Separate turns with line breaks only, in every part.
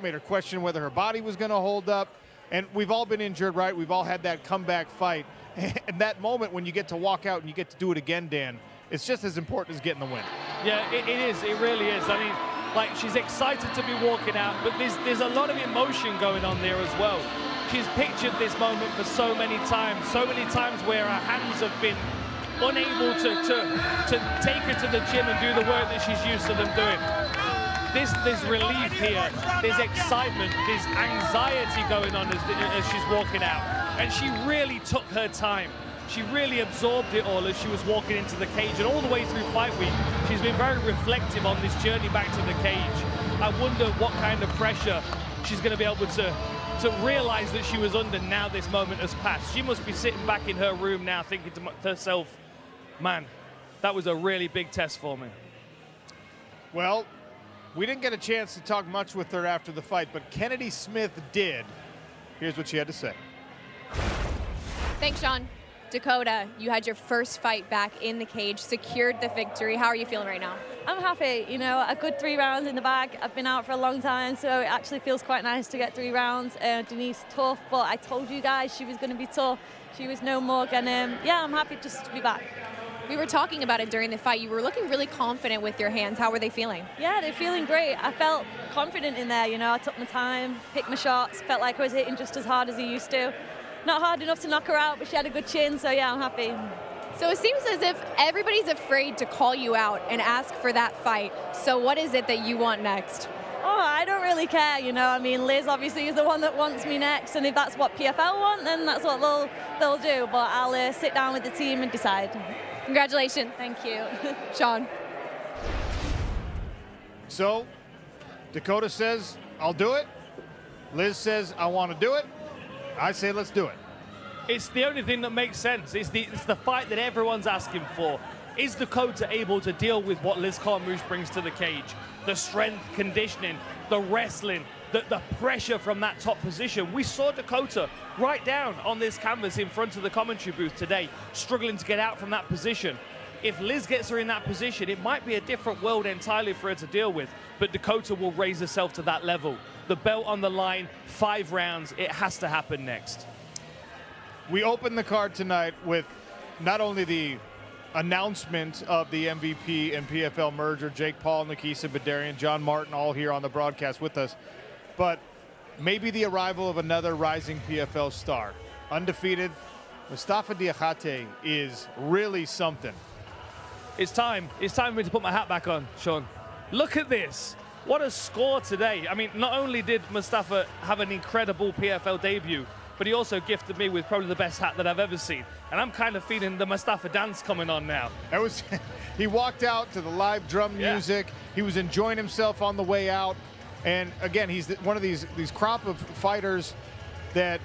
Made her question whether her body was going to hold up. And we've all been injured, right? We've all had that comeback fight. And that moment when you get to walk out and you get to do it again, Dan, it's just as important as getting the win.
Yeah, it is. It really is. I mean, like, she's excited to be walking out, but there's a lot of emotion going on there as well. She's pictured this moment for so many times where her hands have been unable to take her to the gym and do the work that she's used to them doing. There's relief here, there's excitement, there's anxiety going on as she's walking out. And she really took her time. She really absorbed it all as she was walking into the cage. And all the way through fight week, she's been very reflective on this journey back to the cage. I wonder what kind of pressure she's going to be able to realize that she was under now this moment has passed. She must be sitting back in her room now thinking to herself, man, that was a really big test for me.
Well, we didn't get a chance to talk much with her after the fight, but Kennedy Smith did. Here's what she had to say.
Thanks, Sean. Dakota, you had your first fight back in the cage, secured the victory. How are you feeling right now?
I'm happy. You know, a good 3 rounds in the bag. I've been out for a long time, so it actually feels quite nice to get 3 rounds. Denise, tough, but I told you guys she was going to be tough. She was no Morgan. Yeah, I'm happy just to be back.
We were talking about it during the fight. You were looking really confident with your hands. How were they feeling?
Yeah, they're feeling great. I felt confident in there. You know, I took my time, picked my shots, felt like I was hitting just as hard as I used to. Not hard enough to knock her out, but she had a good chin, so yeah, I'm happy.
So it seems as if everybody's afraid to call you out and ask for that fight. So what is it that you want next?
Oh, I don't really care, you know. I mean, Liz obviously is the one that wants me next, and if that's what PFL want, then that's what they'll do. But I'll sit down with the team and decide.
Congratulations.
Thank you.
Sean.
So, Dakota says, I'll do it. Liz says, I want to do it. I say, let's do it.
It's the only thing that makes sense. It's the fight that everyone's asking for. Is Dakota able to deal with what Liz Carmouche brings to the cage? The strength, conditioning, the wrestling, the pressure from that top position. We saw Dakota right down on this canvas in front of the commentary booth today, struggling to get out from that position. If Liz gets her in that position, it might be a different world entirely for her to deal with, but Dakota will raise herself to that level. The belt on the line, 5 rounds, it has to happen next.
We open the card tonight with not only the announcement of the MVP and PFL merger, Jake Paul, Nikisa Badarian, John Martin, all here on the broadcast with us, but maybe the arrival of another rising PFL star. Undefeated, Mustafa Diakhaté is really something.
It's time for me to put my hat back on, Sean. Look at this. What a score today. I mean, not only did Mustafa have an incredible PFL debut, but he also gifted me with probably the best hat that I've ever seen. And I'm kind of feeling the Mustafa dance coming on now.
He walked out to the live drum music. He was enjoying himself on the way out. And again, he's one of these crop of fighters that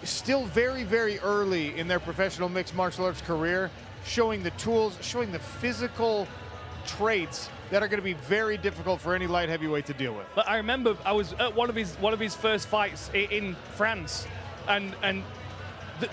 still very, very early in their professional mixed martial arts career, showing the tools, showing the physical traits that are going to be very difficult for any light heavyweight to deal with.
But I remember I was at one of his first fights in France, and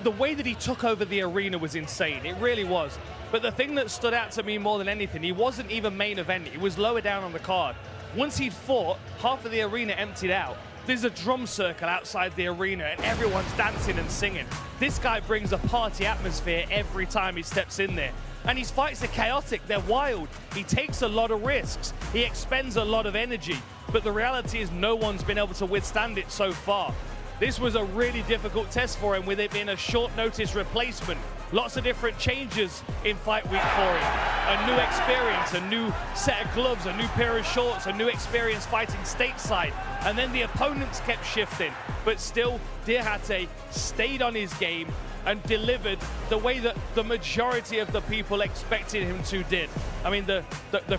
the way that he took over the arena was insane. It really was. But the thing that stood out to me more than anything, he wasn't even main event. He was lower down on the card. Once he'd fought, half of the arena emptied out. There's a drum circle outside the arena and everyone's dancing and singing. This guy brings a party atmosphere every time he steps in there. And his fights are chaotic, they're wild. He takes a lot of risks. He expends a lot of energy. But the reality is no one's been able to withstand it so far. This was a really difficult test for him, with it being a short notice replacement. Lots of different changes in fight week for him. A new experience, a new set of gloves, a new pair of shorts, a new experience fighting stateside. And then the opponents kept shifting. But still, Diakhaté stayed on his game and delivered the way that the majority of the people expected him to did. I mean, the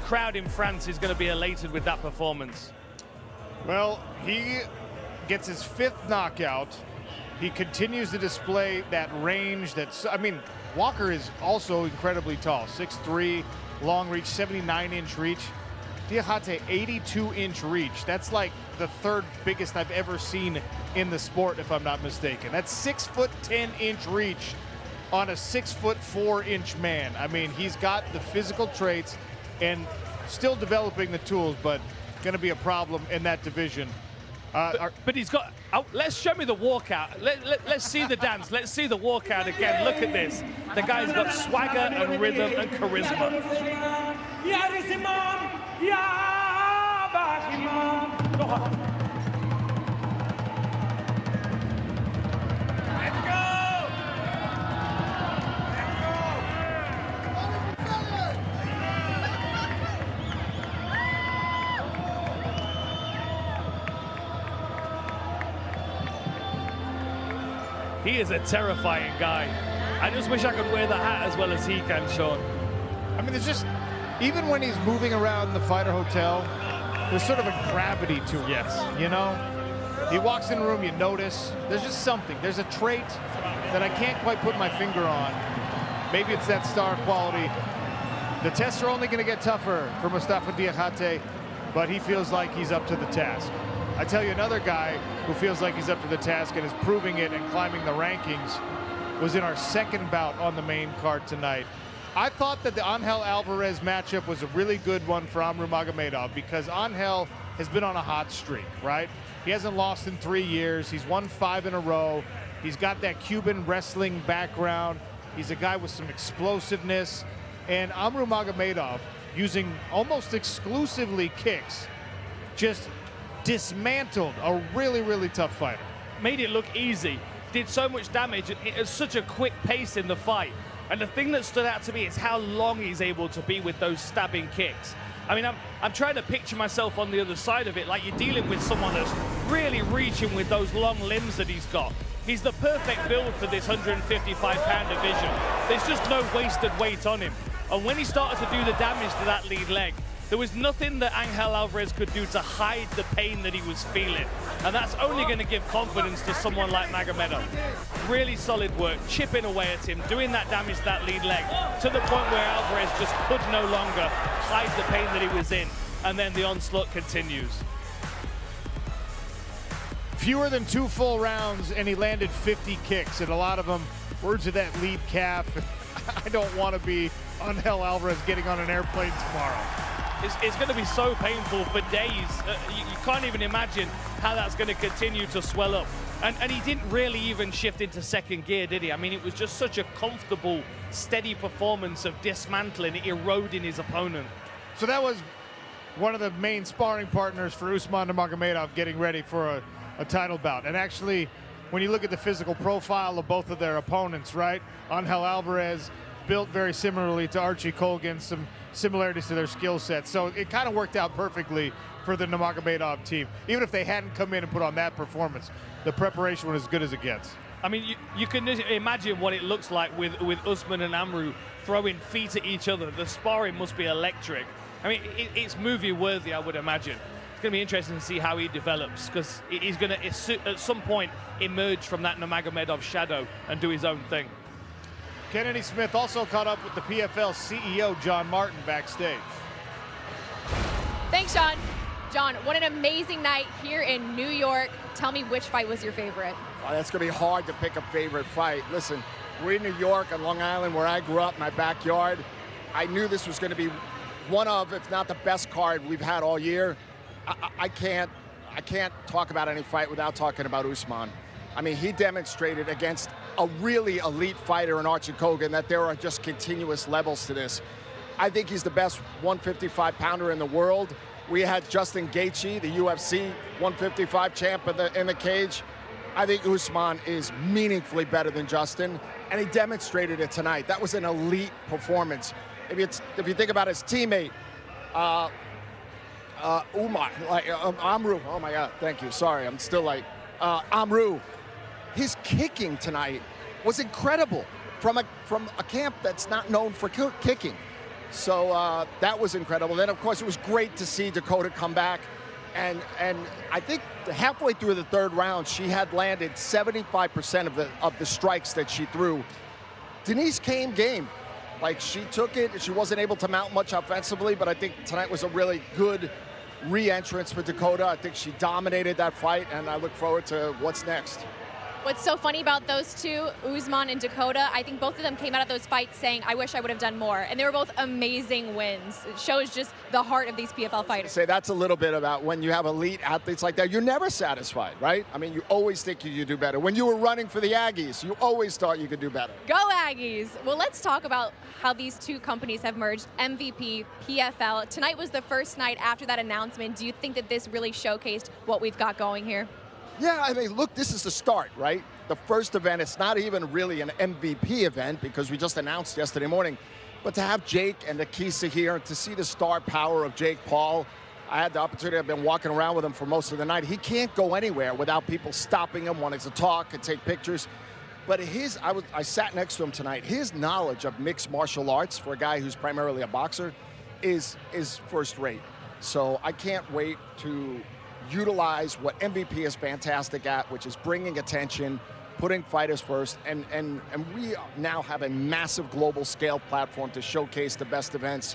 crowd in France is going to be elated with that performance.
Well, he gets his 5th knockout. He continues to display that range. I mean, Walker is also incredibly tall, 6'3", long reach, 79-inch reach. Diakhaté, 82-inch reach. That's like the 3rd biggest I've ever seen in the sport, if I'm not mistaken. That's 6'10" reach on a 6'4" man. I mean, he's got the physical traits and still developing the tools, but going to be a problem in that division.
But he's got. Oh, let's show me the walkout. Let's see the dance. Let's see the walkout again. Look at this. The guy's got swagger and rhythm and charisma. He is a terrifying guy. I just wish I could wear the hat as well as he can, Sean.
I mean, there's just, even when he's moving around the fighter hotel, there's sort of a gravity to it.
Yes.
You know? He walks in the room, you notice. There's just something. There's a trait that I can't quite put my finger on. Maybe it's that star quality. The tests are only going to get tougher for Mustafa Diakate, but he feels like he's up to the task. I tell you, another guy who feels like he's up to the task and is proving it and climbing the rankings was in our second bout on the main card tonight. I thought that the Angel Alvarez matchup was a really good one for Nurmagomedov because Angel has been on a hot streak, right? He hasn't lost in 3 years. He's won 5 in a row. He's got that Cuban wrestling background. He's a guy with some explosiveness. And Nurmagomedov, using almost exclusively kicks, just dismantled a really, really tough fighter.
Made it look easy. Did so much damage at such a quick pace in the fight. And the thing that stood out to me is how long he's able to be with those stabbing kicks. I mean, I'm trying to picture myself on the other side of it, like you're dealing with someone that's really reaching with those long limbs that he's got. He's the perfect build for this 155-pound division. There's just no wasted weight on him. And when he started to do the damage to that lead leg, there was nothing that Angel Alvarez could do to hide the pain that he was feeling. And that's only going to give confidence to someone like Magomedov. Really solid work, chipping away at him, doing that damage to that lead leg, to the point where Alvarez just could no longer hide the pain that he was in. And then the onslaught continues.
Fewer than 2 full rounds, and he landed 50 kicks, and a lot of them were to that lead calf. I don't want to be Angel Alvarez getting on an airplane tomorrow.
It's going to be so painful for days. You can't even imagine how that's going to continue to swell up. And he didn't really even shift into second gear, did he? I mean, it was just such a comfortable, steady performance of dismantling, eroding his opponent.
So that was one of the main sparring partners for Usman Nurmagomedov getting ready for a title bout. And actually, when you look at the physical profile of both of their opponents, right? Angel Alvarez built very similarly to Archie Colgan, some similarities to their skill sets. So it kind of worked out perfectly for the Nurmagomedov team. Even if they hadn't come in and put on that performance, the preparation was as good as it gets.
I mean, you can imagine what it looks like with Usman and Amru throwing feet at each other. The sparring must be electric. I mean, it's movie worthy, I would imagine. It's going to be interesting to see how he develops, because he's going to, at some point, emerge from that Nurmagomedov shadow and do his own thing.
Kennedy Smith also caught up with the PFL CEO, John Martin, backstage.
Thanks, John. John, what an amazing night here in New York. Tell me, which fight was your favorite?
Oh, that's going to be hard to pick a favorite fight. Listen, we're in New York on Long Island, where I grew up, my backyard. I knew this was going to be one of, if not the best card we've had all year. I can't talk about any fight without talking about Usman. I mean, he demonstrated against a really elite fighter in Archie Colgan that there are just continuous levels to this. I think he's the best 155-pounder in the world. We had Justin Gaethje, the UFC 155 champ in the cage. I think Usman is meaningfully better than Justin, and he demonstrated it tonight. That was an elite performance. If you think about his teammate, Amru, oh my God, thank you, sorry, I'm still like, Amru, his kicking tonight was incredible from a camp that's not known for kicking. So that was incredible. Then, of course, it was great to see Dakota come back. And I think halfway through the third round, she had landed 75% of the strikes that she threw. Denise came game. Like, she took it. She wasn't able to mount much offensively, but I think tonight was a really good re-entrance for Dakota. I think she dominated that fight, and I look forward to what's next.
What's so funny about those two, Usman and Dakota, I think both of them came out of those fights saying, I wish I would have done more. And they were both amazing wins. It shows just the heart of these PFL fighters.
Say that's a little bit about when you have elite athletes like that, you're never satisfied, right? I mean, you always think you could do better. When you were running for the Aggies, you always thought you could do better.
Go Aggies! Well, let's talk about how these two companies have merged, MVP, PFL. Tonight was the first night after that announcement. Do you think that this really showcased what we've got going here?
Yeah, I mean, look, this is the start, right? The first event, it's not even really an MVP event because we just announced yesterday morning. But to have Jake and Nakisa here and to see the star power of Jake Paul, I had the opportunity, I've been walking around with him for most of the night. He can't go anywhere without people stopping him, wanting to talk and take pictures. But I sat next to him tonight. His knowledge of mixed martial arts for a guy who's primarily a boxer is first rate. So I can't wait to utilize what MVP is fantastic at, which is bringing attention, putting fighters first, and we now have a massive global scale platform to showcase the best events,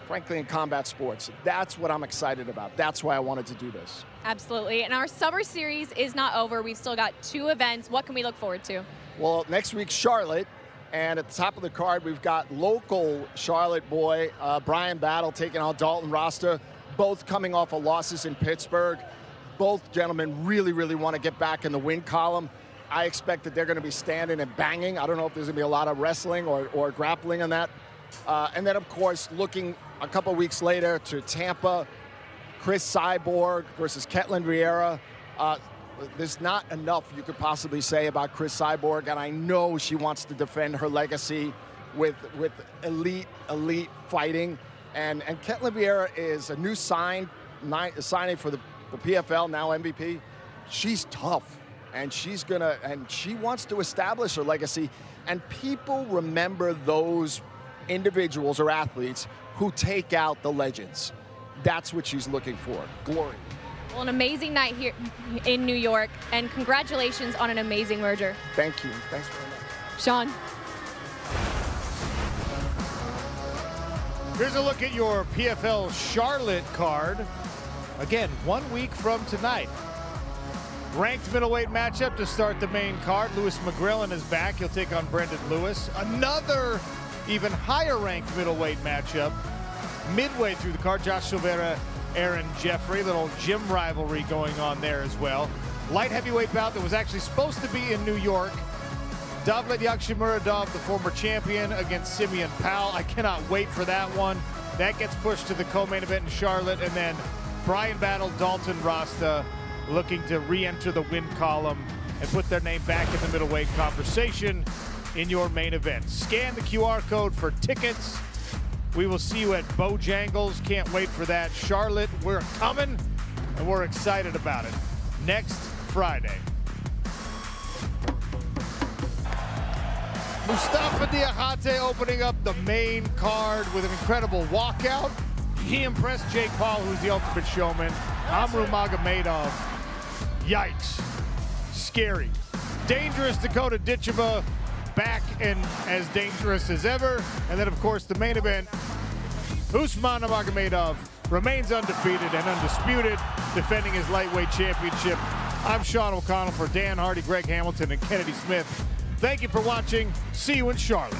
frankly, in combat sports. That's what I'm excited about. That's why I wanted to do this.
Absolutely. And our summer series is not over. We've still got 2 events. What can we look forward to?
Well, next week, Charlotte. And at the top of the card, we've got local Charlotte boy, Brian Battle, taking on Dalton Rasta, both coming off of losses in Pittsburgh. Both gentlemen really, really want to get back in the win column. I expect that they're going to be standing and banging. I don't know if there's going to be a lot of wrestling or grappling on that. And then, of course, looking a couple weeks later to Tampa, Chris Cyborg versus Ketlin Vieira. There's not enough you could possibly say about Chris Cyborg, and I know she wants to defend her legacy with elite fighting. And Ketlin Vieira is a new signing for the PFL, now MVP. She's tough, and she wants to establish her legacy. And people remember those individuals or athletes who take out the legends. That's what she's looking for, glory.
Well, an amazing night here in New York, and congratulations on an amazing merger.
Thank you. Thanks very much.
Sean.
Here's a look at your PFL Charlotte card. Again, 1 week from tonight. Ranked middleweight matchup to start the main card. Lewis McGrillen is back. He'll take on Brendan Lewis. Another even higher ranked middleweight matchup. Midway through the card, Josh Silveira, Aaron Jeffrey. Little gym rivalry going on there as well. Light heavyweight bout that was actually supposed to be in New York. Davlet Yakshimuradov, the former champion, against Simeon Powell. I cannot wait for that one. That gets pushed to the co-main event in Charlotte. And then Brian Battle, Dalton Rasta, looking to re-enter the win column and put their name back in the middleweight conversation in your main event. Scan the QR code for tickets. We will see you at Bojangles. Can't wait for that. Charlotte, we're coming, and we're excited about it. Next Friday. Mustafa Diakate opening up the main card with an incredible walkout. He impressed Jake Paul, who's the ultimate showman. Nurmagomedov. Yikes. Scary. Dangerous Dakota Ditcheva, back and as dangerous as ever. And then, of course, the main event, Usman Nurmagomedov remains undefeated and undisputed, defending his lightweight championship. I'm Sean O'Connell for Dan Hardy, Greg Hamilton, and Kennedy Smith. Thank you for watching. See you in Charlotte.